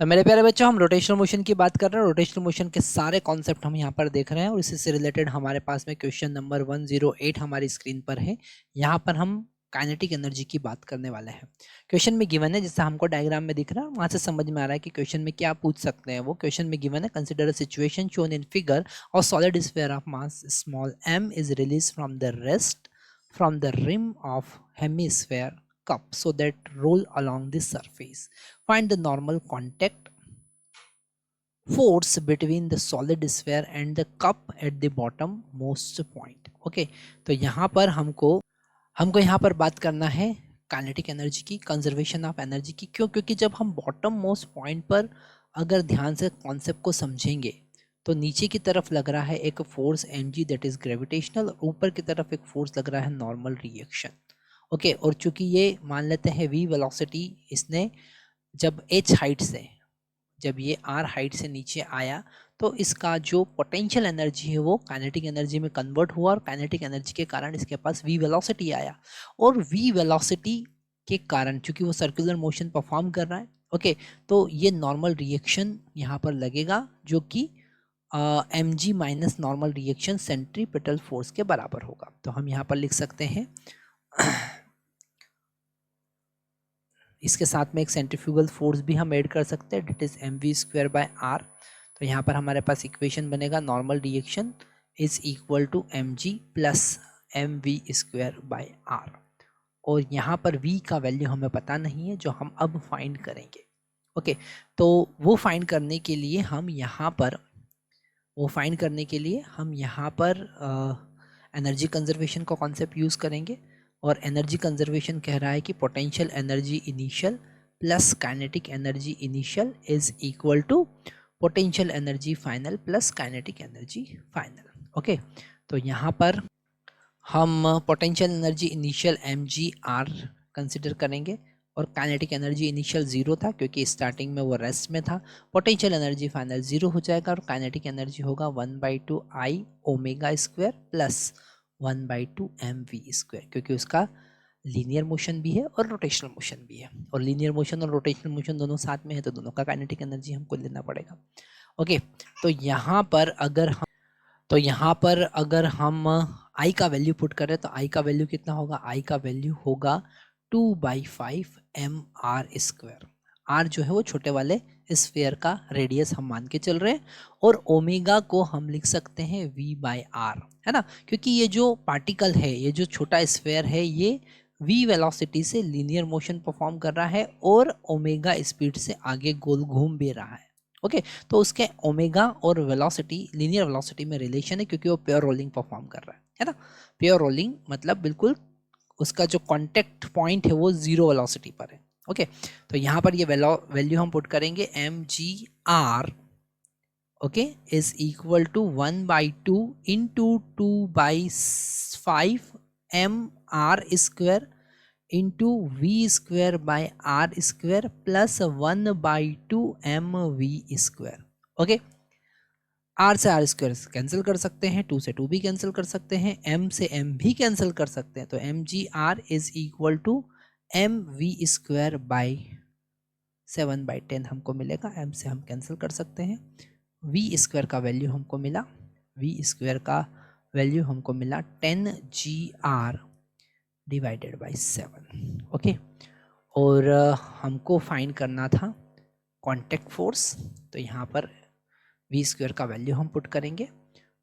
तो मेरे प्यारे बच्चों, हम रोटेशनल मोशन की बात कर रहे हैं। रोटेशनल मोशन के सारे कॉन्सेप्ट हम यहाँ पर देख रहे हैं और इसी से रिलेटेड हमारे पास में क्वेश्चन नंबर 108 हमारी स्क्रीन पर है। यहाँ पर हम काइनेटिक एनर्जी की बात करने वाले हैं। क्वेश्चन में गिवन है, जैसे हमको डायग्राम में दिख रहा है, वहाँ से समझ में आ रहा है कि क्वेश्चन में क्या पूछ सकते हैं। वो क्वेश्चन में गिवन है, consider a situation shown in figure or solid sphere of mass small m is release from the rest from the rim of hemisphere cup so that roll along the surface. Find the normal contact force between the solid sphere and the cup at the bottom most point. Okay, तो यहाँ पर हमको यहाँ पर बात करना है kinetic energy की, कंजर्वेशन ऑफ एनर्जी की। क्यों? क्योंकि जब हम बॉटम मोस्ट पॉइंट पर अगर ध्यान से कॉन्सेप्ट को समझेंगे तो नीचे की तरफ लग रहा है एक force mg that is gravitational, और ऊपर की तरफ एक फोर्स लग रहा है नॉर्मल रिएक्शन। ओके, और चूंकि ये मान लेते हैं v वेलोसिटी, इसने जब h हाइट से, जब ये r हाइट से नीचे आया तो इसका जो पोटेंशियल एनर्जी है वो काइनेटिक एनर्जी में कन्वर्ट हुआ और काइनेटिक एनर्जी के कारण इसके पास v वेलोसिटी आया। और v वेलोसिटी के कारण चूंकि वो सर्कुलर मोशन परफॉर्म कर रहा है, ओके, तो ये नॉर्मल रिएक्शन यहाँ पर लगेगा जो कि mg minus normal reaction centripetal force के बराबर होगा। तो हम यहाँ पर लिख सकते हैं इसके साथ में एक सेंट्रीफ्यूगल फोर्स भी हम ऐड कर सकते हैं, that is mv square by r। तो यहाँ पर हमारे पास इक्वेशन बनेगा normal reaction is equal to mg plus mv square by r। और यहाँ पर v का वैल्यू हमें पता नहीं है, जो हम अब फाइंड करेंगे। ओके, तो वो फाइंड करने के लिए हम यहाँ पर एनर्जी कंजर्वेशन का कॉन्सेप्ट यूज़ करेंगे। और एनर्जी कंजर्वेशन कह रहा है कि potential energy initial plus kinetic energy initial is equal to potential energy final plus kinetic energy final. Okay, तो यहाँ पर हम potential energy initial mg/r consider करेंगे और काइनेटिक एनर्जी इनिशियल 0 था क्योंकि स्टार्टिंग में वो रेस्ट में था। पोटेंशियल एनर्जी फाइनल 0 हो जाएगा और काइनेटिक एनर्जी होगा 1/2 I omega square plus 1/2 mv square, क्योंकि उसका लीनियर मोशन भी है और रोटेशनल मोशन भी है, और लीनियर मोशन और रोटेशनल मोशन दोनों साथ में है तो दोनों का काइनेटिक एनर्जी हमको लेना पड़ेगा। ओके, तो यहाँ पर अगर हम I का वैल्यू पुट करें तो I का वैल्यू कितना होगा? I का वैल्यू होगा 2/5 mr स्क्वायर। r जो है वो छोटे वाले स्फीयर का रेडियस हम मान के चल रहे हैं, और ओमेगा को हम लिख सकते हैं v/r, है ना, क्योंकि ये जो पार्टिकल है, ये जो छोटा स्फीयर है, ये v वेलोसिटी से लीनियर मोशन परफॉर्म कर रहा है और ओमेगा स्पीड से आगे गोल घूम भी रहा है। ओके, तो उसके ओमेगा और वेलोसिटी लीनियर वेलोसिटी में रिलेशन है क्योंकि वो प्योर रोलिंग परफॉर्म कर रहा है ना। प्योर रोलिंग मतलब बिल्कुल उसका जो कांटेक्ट पॉइंट है वो 0 वेलोसिटी पर है। ओके, तो यहाँ पर ये वैल्यू हम पुट करेंगे mg/r, okay, is equal to 1/2 into 2/5 mr square into v square by r square plus 1/2 mv square. Okay, r से r स्क्वायर कैंसिल कर सकते हैं, 2 से 2 भी कैंसिल कर सकते हैं, m से m भी कैंसिल कर सकते हैं, तो mg/r is equal to mv square by 7/10 हमको मिलेगा। m से हम कैंसिल कर सकते हैं, v स्क्वायर का वैल्यू हमको मिला, v स्क्वायर का वैल्यू हमको मिला 10gr डिवाइडेड बाय 7। ओके, और हमको फाइंड करना था कांटेक्ट फोर्स, तो यहाँ पर v स्क्वायर का वैल्यू हम पुट करेंगे।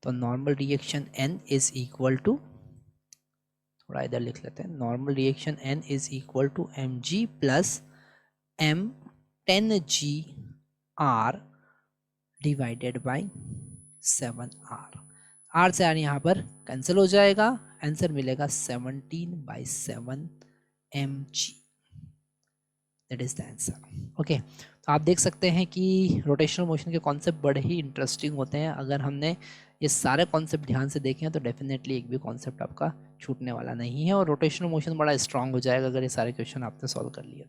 तो normal reaction n is equal to, थोड़ा इधर लिख लेते हैं, normal reaction n is equal to mg plus m 10gr divided by 7r। r से r यहाँ पर कैंसिल हो जाएगा, आंसर मिलेगा 17/7 mg, that is the answer. Okay, तो आप देख सकते हैं कि रोटेशनल मोशन के कॉन्सेप्ट बड़े ही इंटरेस्टिंग होते हैं। अगर हमने ये सारे कॉन्सेप्ट ध्यान से देखे हैं तो डेफिनेटली एक भी कॉन्सेप्ट आपका छूटने वाला नहीं है और रोटेशनल मोशन बड़ा स्ट्रांग हो जाएगा अगर ये सारे क्वेश्चन आपने सॉल्व कर लिए।